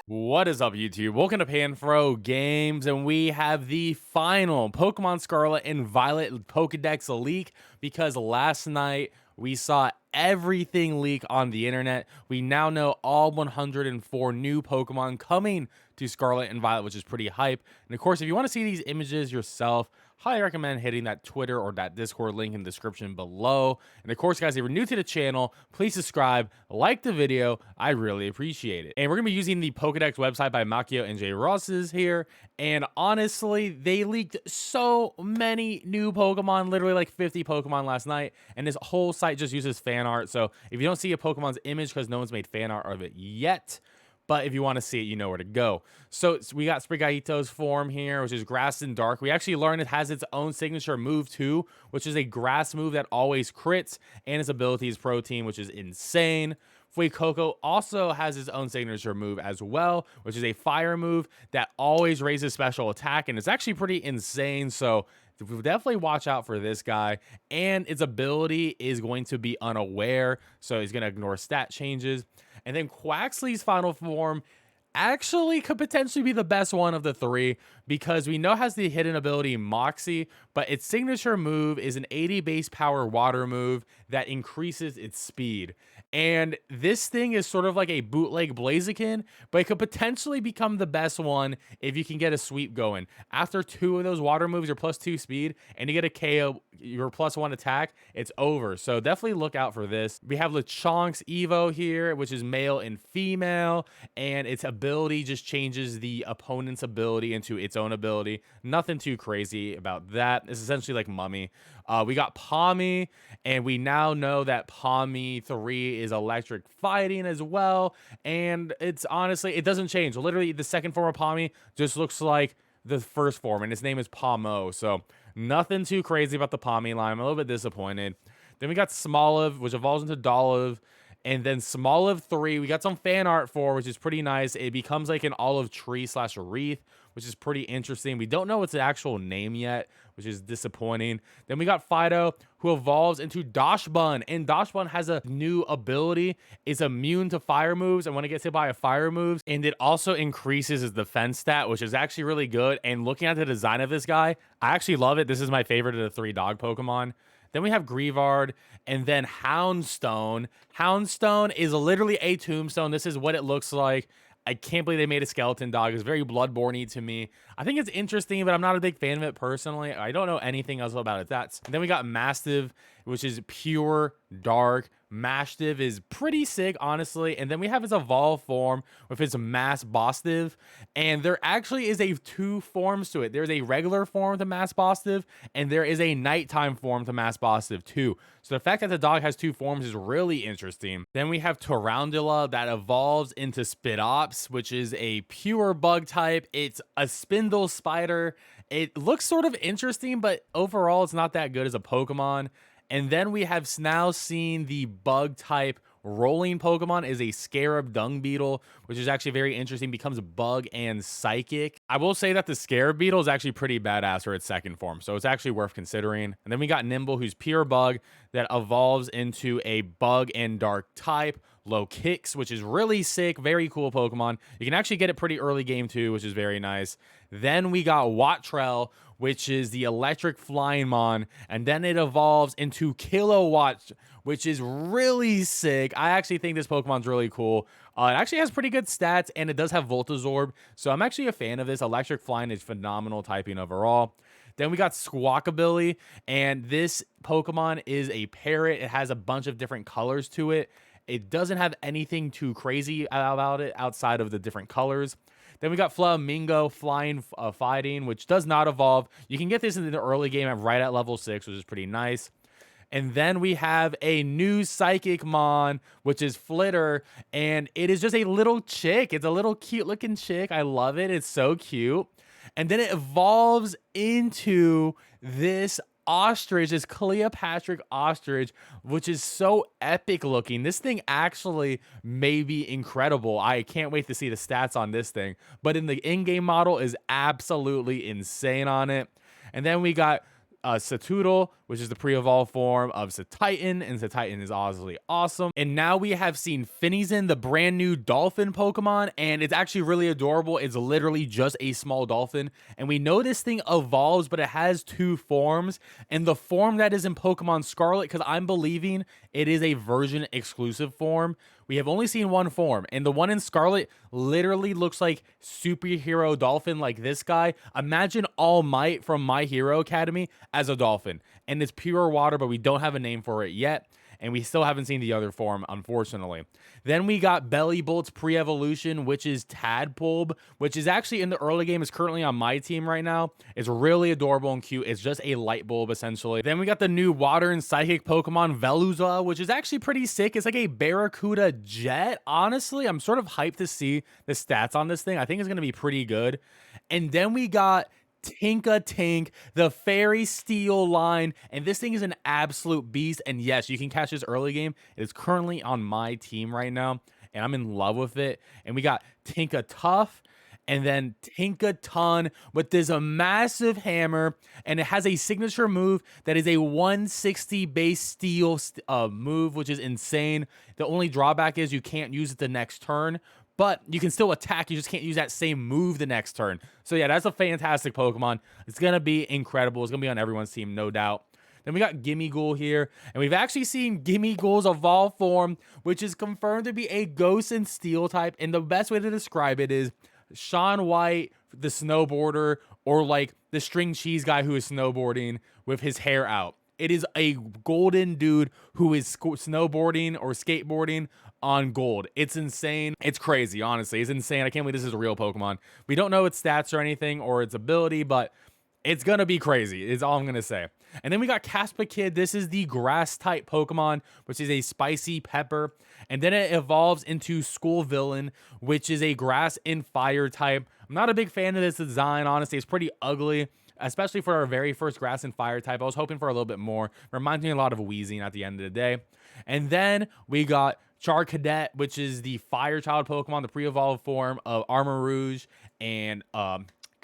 What is up, YouTube? Welcome to Panfro Games, and we have the final Pokemon Scarlet and Violet Pokedex leak because last night we saw everything leak on the internet. We now know all 104 new Pokemon coming to Scarlet and Violet, which is pretty hype. And of course, if you want to see these images yourself, highly recommend hitting that Twitter or that Discord link in the description below. And of course, guys, if you're new to the channel, please subscribe, like the video. I really appreciate it. And we're going to be using the Pokedex website by Makio and J. Ross's here. And honestly, they leaked so many new Pokemon, literally like 50 Pokemon last night. And this whole site just uses fan art. So if you don't see a Pokemon's image because no one's made fan art of it yet, but if you want to see it, you know where to go. So we got Sprigatito's form here, which is Grass and Dark. We actually learned it has its own signature move too, which is a grass move that always crits, and its ability is Protein, which is insane. Fuecoco also has its own signature move as well, which is a fire move that always raises special attack, and it's actually pretty insane. So definitely watch out for this guy. And its ability is going to be unaware, so he's going to ignore stat changes. And then Quaxly's final form actually could potentially be the best one of the three because we know it has the hidden ability Moxie, but its signature move is an 80 base power water move that increases its speed. And this thing is sort of like a bootleg Blaziken, but it could potentially become the best one if you can get a sweep going. After two of those water moves, you're +2 speed, and you get a KO, your +1 attack, it's over. So definitely look out for this. We have Lechonk's Evo here, which is male and female, and its ability just changes the opponent's ability into its own ability. Nothing too crazy about that. It's essentially like Mummy. We got Palmy, and we now know that Palmy 3 is electric fighting as well. And it's honestly, it doesn't change. Literally, the second form of Palmy just looks like the first form, and its name is Palmo. So nothing too crazy about the Palmy line. I'm a little bit disappointed. Then we got Smoliv, which evolves into Dolliv. And then Smoliv 3, we got some fan art for, which is pretty nice. It becomes like an olive tree / wreath, which is pretty interesting. We don't know its actual name yet, which is disappointing. Then we got Fido, who evolves into Dachshund, and Dachshund has a new ability. It's immune to fire moves, and when it gets hit by a fire moves, and it also increases its defense stat, which is actually really good. And looking at the design of this guy, I actually love it. This is my favorite of the 3 dog Pokemon. Then we have Greavard, and then Houndstone. Houndstone is literally a tombstone. This is what it looks like. I can't believe they made a skeleton dog. It's very Bloodborne-y to me. I think it's interesting, but I'm not a big fan of it personally. I don't know anything else about it. And then we got Mastiff, which is pure dark. Mastiff is pretty sick, honestly. And then we have its evolved form with its Mass Bostiff. And there actually is 2 forms to it. There's a regular form to Mass Bostiff, and there is a nighttime form to Mass Bostiff too. So the fact that the dog has 2 forms is really interesting. Then we have Tarantula that evolves into Spidops, which is a pure bug type. It's a spindle spider. It looks sort of interesting, but overall it's not that good as a Pokemon. And then we have now seen the bug type rolling Pokemon is a Scarab Dung Beetle, which is actually very interesting, becomes bug and psychic. I will say that the Scarab Beetle is actually pretty badass for its second form, so it's actually worth considering. And then we got Nimble, who's pure bug that evolves into a bug and dark type. Low Kicks, which is really sick, very cool Pokemon. You can actually get it pretty early game too, which is very nice. Then we got Wattrel, which is the electric flying mon, and then it evolves into Kilowatt, which is really sick. I actually think this Pokemon's really cool. It actually has pretty good stats, and it does have Voltazorb, so I'm actually a fan of this. Electric flying is phenomenal typing overall. Then we got Squawkabilly, and this Pokemon is a parrot. It has a bunch of different colors to it. It doesn't have anything too crazy about it outside of the different colors. Then we got Flamingo Flying Fighting, which does not evolve. You can get this in the early game right at level 6, which is pretty nice. And then we have a new Psychic Mon, which is Flitter, and it is just a little chick. It's a little cute looking chick. I love it. It's so cute. And then it evolves into this ostrich, this Cleopatra ostrich, which is so epic looking. This thing actually may be incredible. I can't wait to see the stats on this thing. But in the in-game model is absolutely insane on it. And then we got Satoodle, which is the pre-evolved form of Titan, and Titan is honestly awesome. And now we have seen Finizen, the brand new dolphin Pokemon, and it's actually really adorable. It's literally just a small dolphin, and we know this thing evolves, but it has two forms, and the form that is in Pokemon Scarlet, because I'm believing it is a version exclusive form, we have only seen one form, and the one in Scarlet literally looks like superhero dolphin, like this guy. Imagine All Might from My Hero Academy as a dolphin, and it's pure water, but we don't have a name for it yet, and we still haven't seen the other form, unfortunately. Then we got Bellybolt's pre-evolution, which is Tadpole, which is actually in the early game, is currently on my team right now. It's really adorable and cute. It's just a light bulb, essentially. Then we got the new water and psychic Pokemon, Veluza, which is actually pretty sick. It's like a Barracuda jet. Honestly, I'm sort of hyped to see the stats on this thing. I think it's going to be pretty good. And then we got Tink, the Fairy Steel line, and this thing is an absolute beast. And yes, you can catch this early game. It is currently on my team right now, and I'm in love with it. And we got Tough, and then Ton with this a massive hammer, and it has a signature move that is a 160 base steel move, which is insane. The only drawback is you can't use it the next turn, but you can still attack. You just can't use that same move the next turn. So yeah, that's a fantastic Pokemon. It's going to be incredible. It's going to be on everyone's team, no doubt. Then we got Gimmighoul here, and we've actually seen Gimmighoul's evolved form, which is confirmed to be a Ghost and Steel type. And the best way to describe it is Shaun White, the snowboarder, or like the string cheese guy who is snowboarding with his hair out. It is a golden dude who is snowboarding or skateboarding on gold. It's insane. It's crazy, honestly. It's insane. I can't believe this is a real Pokemon. We don't know its stats or anything or its ability, but it's going to be crazy is all I'm going to say. And then we got Kid. This is the grass type Pokemon, which is a spicy pepper. And then it evolves into School Villain, which is a grass and fire type. I'm not a big fan of this design, honestly. It's pretty ugly, especially for our very first grass and fire type. I was hoping for a little bit more. Reminds me a lot of Weezing at the end of the day. And then we got Charcadet, which is the fire child Pokemon, the pre-evolved form of Armarouge and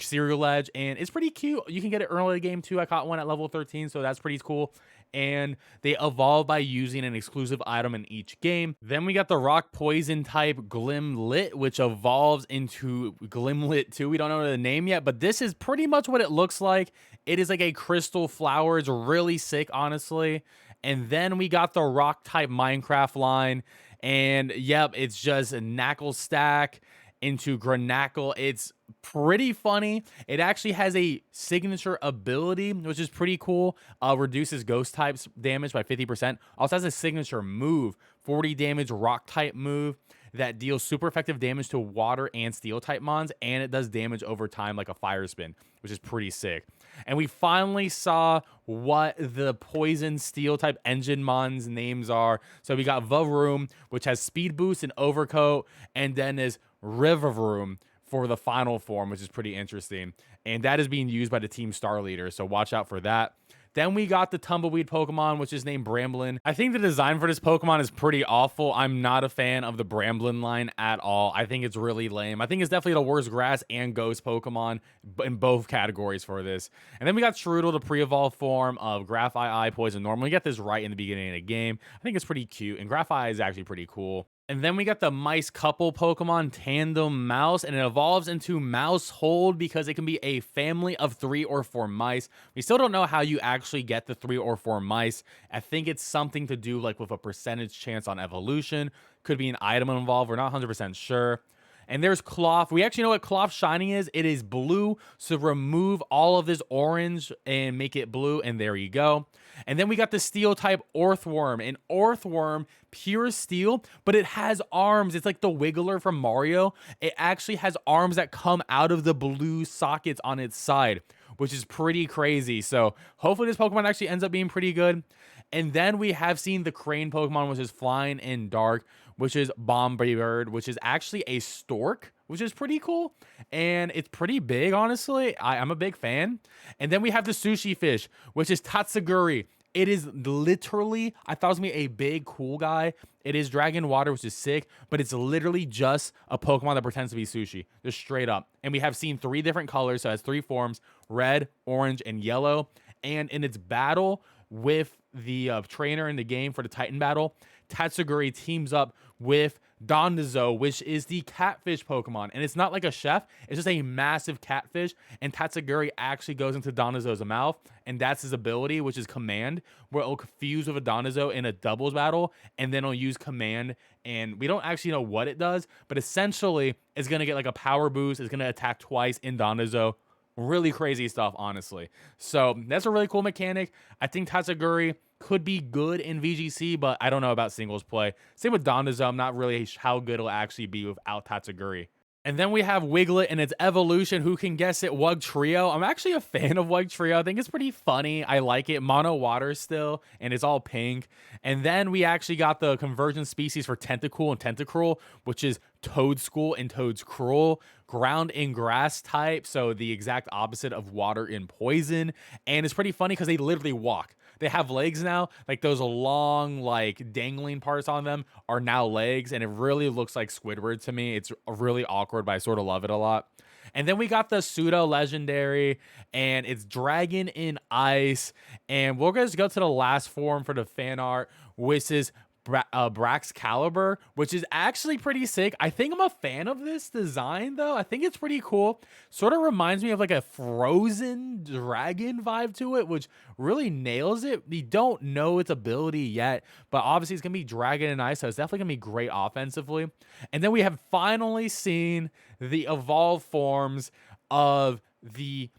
Cereal Edge, and it's pretty cute. You can get it early game too. I caught one at level 13, so that's pretty cool. And they evolve by using an exclusive item in each game. Then we got the rock poison type Glimlit, which evolves into Glimlit 2. We don't know the name yet, but this is pretty much what it looks like. It is like a crystal flower. It's really sick, honestly. And then we got the rock type Minecraft line, and yep, it's just a Knackle Stack into Granackle. It's pretty funny. It actually has a signature ability, which is pretty cool. Reduces ghost types damage by 50%. Also has a signature move, 40 damage rock type move that deals super effective damage to water and steel type mons, and it does damage over time like a fire spin, which is pretty sick. And we finally saw what the poison steel type engine mons names are. So we got Vavroom, which has speed boost and overcoat, and then is Rivaroom for the final form, which is pretty interesting. And that is being used by the Team Star Leader, so watch out for that. Then we got the Tumbleweed Pokemon, which is named Bramblin. I think the design for this Pokemon is pretty awful. I'm not a fan of the Bramblin line at all. I think it's really lame. I think it's definitely the worst grass and ghost Pokemon in both categories for this. And then we got Strudel, the pre-evolved form of Graphite, Poison Normal. We get this right in the beginning of the game. I think it's pretty cute, and Graphite is actually pretty cool. And then we got the mice couple Pokemon, Tandem Mouse, and it evolves into Mousehold because it can be a family of 3 or 4 mice. We still don't know how you actually get the 3 or 4 mice. I think it's something to do like with a percentage chance on evolution. Could be an item involved. We're not 100% sure. And there's Cloth. We actually know what Cloth Shining is. It is blue. So remove all of this orange and make it blue. And there you go. And then we got the steel type Orthworm. An Orthworm, pure steel, but it has arms. It's like the Wiggler from Mario. It actually has arms that come out of the blue sockets on its side, which is pretty crazy. So hopefully this Pokemon actually ends up being pretty good. And then we have seen the Crane Pokemon, which is Flying in Dark, which is Bombird, which is actually a stork, which is pretty cool. And it's pretty big, honestly. I'm a big fan. And then we have the Sushi Fish, which is Tatsuguri. It is literally, I thought it was going to be a big, cool guy. It is Dragon Water, which is sick, but it's literally just a Pokemon that pretends to be Sushi. Just straight up. And we have seen 3 different colors, so it has 3 forms, red, orange, and yellow. And in its battle, with the trainer in the game for the Titan battle, Tatsuguri teams up with Dondozo, which is the catfish Pokemon. And it's not like a chef, it's just a massive catfish. And Tatsuguri actually goes into Dondozo's mouth, and that's his ability, which is Command, where it'll fuse with a Dondozo in a doubles battle, and then it'll use Command. And we don't actually know what it does, but essentially, it's going to get like a power boost. It's going to attack twice in Dondozo. Really crazy stuff, honestly. So that's a really cool mechanic. I think Tatsuguri could be good in VGC, but I don't know about singles play. Same with Dondozo. I'm not really how good it'll actually be without Tatsuguri. And then we have Wiglet and its evolution. Who can guess it? Wug Trio. I'm actually a fan of Wug Trio. I think it's pretty funny. I like it. Mono water still, and it's all pink. And then we actually got the convergent species for Tentacool and Tentacruel, which is Toadschool and Toadscruel. Ground and grass type, so the exact opposite of water and poison. And it's pretty funny because they literally walk. They have legs now, like those long, like dangling parts on them are now legs, and it really looks like Squidward to me. It's really awkward, but I sort of love it a lot. And then we got the pseudo-legendary, and it's Dragon in Ice. And we're going to go to the last form for the fan art, which is Braxcalibur, which is actually pretty sick. I think I'm a fan of this design, though. I think it's pretty cool. Sort of reminds me of like a frozen dragon vibe to it, which really nails it. We don't know its ability yet, but obviously it's going to be Dragon and Ice, so it's definitely going to be great offensively. And then we have finally seen the evolved forms of the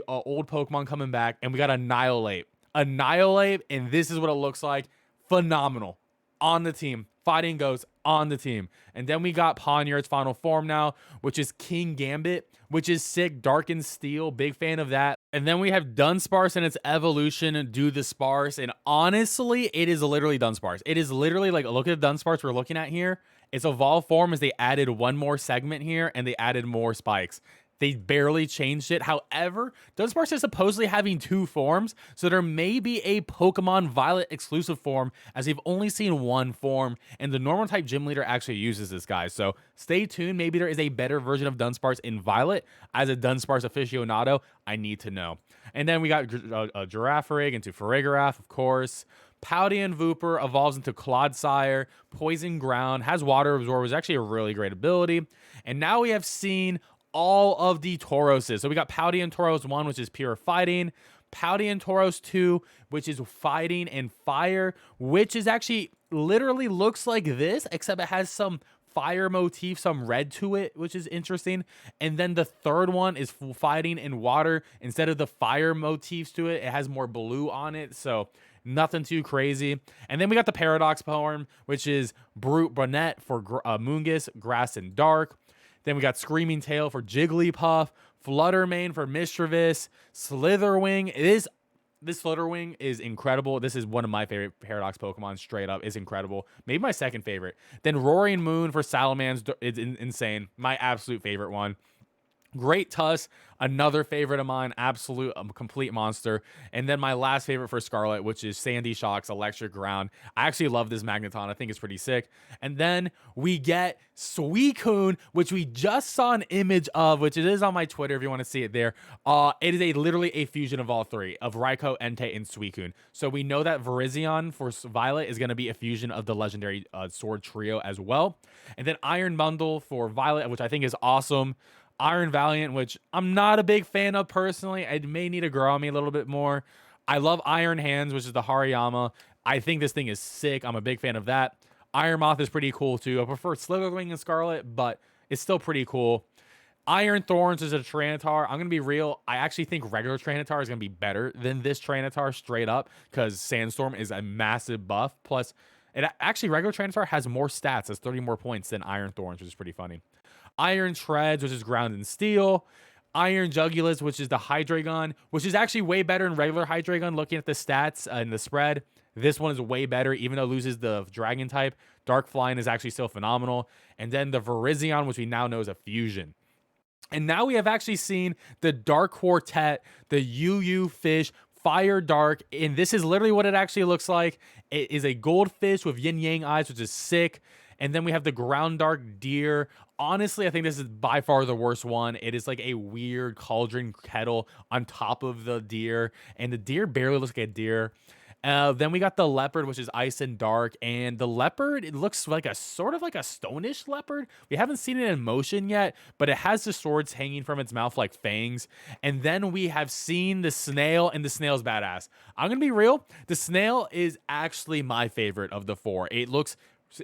old Pokemon coming back, and we got Annihilate. Annihilate, and this is what it looks like. Phenomenal. On the team. Fighting goes on the team. And then we got Ponyard's final form now, which is King Gambit, which is sick. Dark and Steel. Big fan of that. And then we have Dunsparce and its evolution, Do the Sparse. And honestly, it is literally Dunsparce. It is literally like, look at the Dunsparce we're looking at here. Its evolved form is they added one more segment here and they added more spikes. They barely changed it. However, Dunsparce is supposedly having two forms, so there may be a Pokemon Violet exclusive form, as we've only seen one form, and the normal type gym leader actually uses this guy. So stay tuned. Maybe there is a better version of Dunsparce in Violet. As a Dunsparce aficionado, I need to know. And then we got Girafarig into Farigiraf, of course. Paldean Vooper evolves into Clodsire. Poison Ground has Water Absorb, which is actually a really great ability. And now we have seen all of the Tauroses. So we got Paldean Tauros 1, which is pure fighting. Paldean Tauros 2, which is fighting and fire, which is actually literally looks like this, except it has some fire motif, some red to it, which is interesting. And then the third one is fighting and water. Instead of the fire motifs to it, it has more blue on it. So nothing too crazy. And then we got the Paradox form, which is Brute Brunette for Moongus, Grass and Dark. Then we got Screaming Tail for Jigglypuff, Fluttermane for Mischievous, Slitherwing. This Slitherwing is incredible. This is one of my favorite Paradox Pokemon, straight up. It's incredible. Maybe my second favorite. Then Roaring Moon for Salamence is insane. My absolute favorite one. Great Tusk, another favorite of mine, absolute complete monster. And then my last favorite for Scarlet, which is Sandy Shock's Electric Ground. I actually love this Magneton. I think it's pretty sick. And then we get Suicune, which we just saw an image of, which it is on my Twitter if you want to see it there. It is literally a fusion of all three, of Raikou, Entei, and Suicune. So we know that Virizion for Violet is going to be a fusion of the legendary Sword Trio as well. And then Iron Bundle for Violet, which I think is awesome. Iron Valiant, which I'm not a big fan of personally. It may need to grow on me a little bit more. I love Iron Hands, which is the Hariyama. I think this thing is sick. I'm a big fan of that. Iron Moth is pretty cool too. I prefer Slitherwing and Scarlet, but it's still pretty cool. Iron Thorns is a Tyranitar. I'm going to be real. I actually think regular Tyranitar is going to be better than this Tyranitar straight up, because Sandstorm is a massive buff. Plus, actually regular Tyranitar has more stats, has 30 more points than Iron Thorns, which is pretty funny. Iron Shreds, which is Ground and Steel. Iron Jugulus, which is the Hydreigon, which is actually way better than regular Hydreigon looking at the stats and the spread. This one is way better, even though it loses the Dragon type. Dark Flying is actually still phenomenal. And then the Virizion, which we now know is a fusion. And now we have actually seen the Dark Quartet, the UU Fish, Fire Dark, and this is literally what it actually looks like. It is a goldfish with yin yang eyes, which is sick. And then we have the Ground Dark Deer. Honestly, I think this is by far the worst one. It is like a weird cauldron kettle on top of the deer, and the deer barely looks like a deer. Then we got the leopard, which is ice and dark, and the leopard, it looks like a sort of like a stonish leopard. We haven't seen it in motion yet, but it has the swords hanging from its mouth like fangs. And then we have seen the snail, and the snail's badass. I'm gonna be real, the snail is actually my favorite of the four. It looks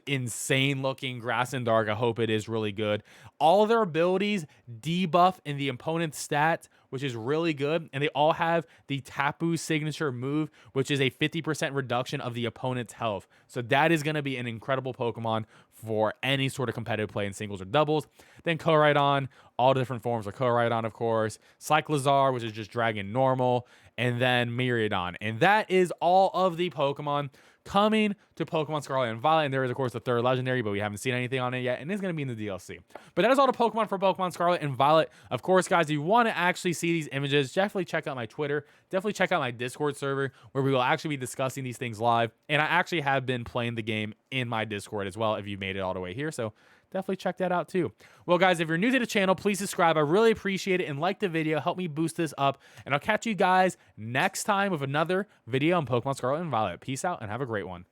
insane looking, grass and dark. I hope it is really good. All of their abilities debuff in the opponent's stats, which is really good, and they all have the Tapu signature move, which is a 50% reduction of the opponent's health. So that is going to be an incredible Pokemon for any sort of competitive play in singles or doubles. Then Koraidon, all the different forms of Koraidon, of course. Cyclizar, which is just Dragon normal, and then Miraidon. And that is all of the Pokemon coming to Pokemon Scarlet and Violet. And there is, of course, the third legendary, but we haven't seen anything on it yet, and it's going to be in the DLC. But that is all the Pokemon for Pokemon Scarlet and Violet. Of course, guys, if you want to actually see these images, definitely check out my Twitter. Definitely check out my Discord server, where we will actually be discussing these things live. And I actually have been playing the game in my Discord as well, if you made it all the way here. So definitely check that out too. Well, guys, if you're new to the channel, please subscribe. I really appreciate it, and like the video. Help me boost this up, and I'll catch you guys next time with another video on Pokemon Scarlet and Violet. Peace out and have a great one.